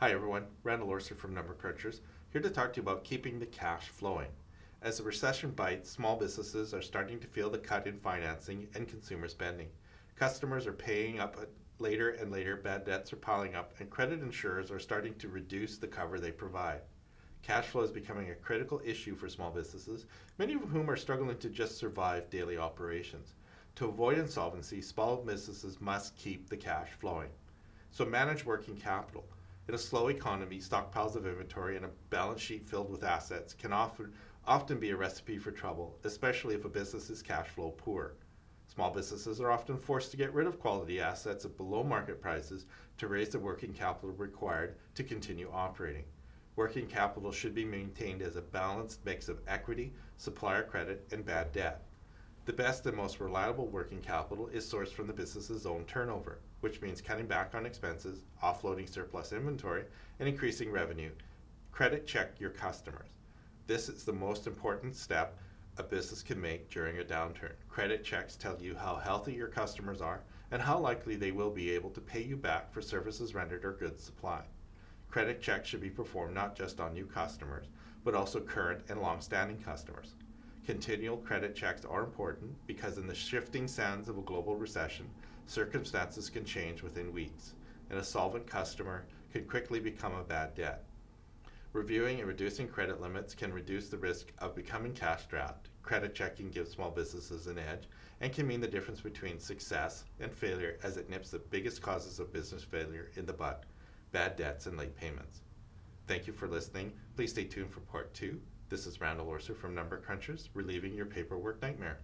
Hi everyone, Randall Orser from Number Crunchers, here to talk to you about keeping the cash flowing. As the recession bites, small businesses are starting to feel the cut in financing and consumer spending. Customers are paying up later and later, bad debts are piling up, and credit insurers are starting to reduce the cover they provide. Cash flow is becoming a critical issue for small businesses, many of whom are struggling to just survive daily operations. To avoid insolvency, small businesses must keep the cash flowing. So manage working capital. In a slow economy, stockpiles of inventory and a balance sheet filled with assets can often be a recipe for trouble, especially if a business is cash flow poor. Small businesses are often forced to get rid of quality assets at below market prices to raise the working capital required to continue operating. Working capital should be maintained as a balanced mix of equity, supplier credit, and bad debt. The best and most reliable working capital is sourced from the business's own turnover, which means cutting back on expenses, offloading surplus inventory, and increasing revenue. Credit check your customers. This is the most important step a business can make during a downturn. Credit checks tell you how healthy your customers are and how likely they will be able to pay you back for services rendered or goods supplied. Credit checks should be performed not just on new customers, but also current and long-standing customers. Continual credit checks are important because in the shifting sands of a global recession, circumstances can change within weeks, and a solvent customer can quickly become a bad debt. Reviewing and reducing credit limits can reduce the risk of becoming cash strapped. Credit checking gives small businesses an edge and can mean the difference between success and failure as it nips the biggest causes of business failure in the bud: bad debts and late payments. Thank you for listening. Please stay tuned for part 2. This is Randall Orser from Number Crunchers, relieving your paperwork nightmare.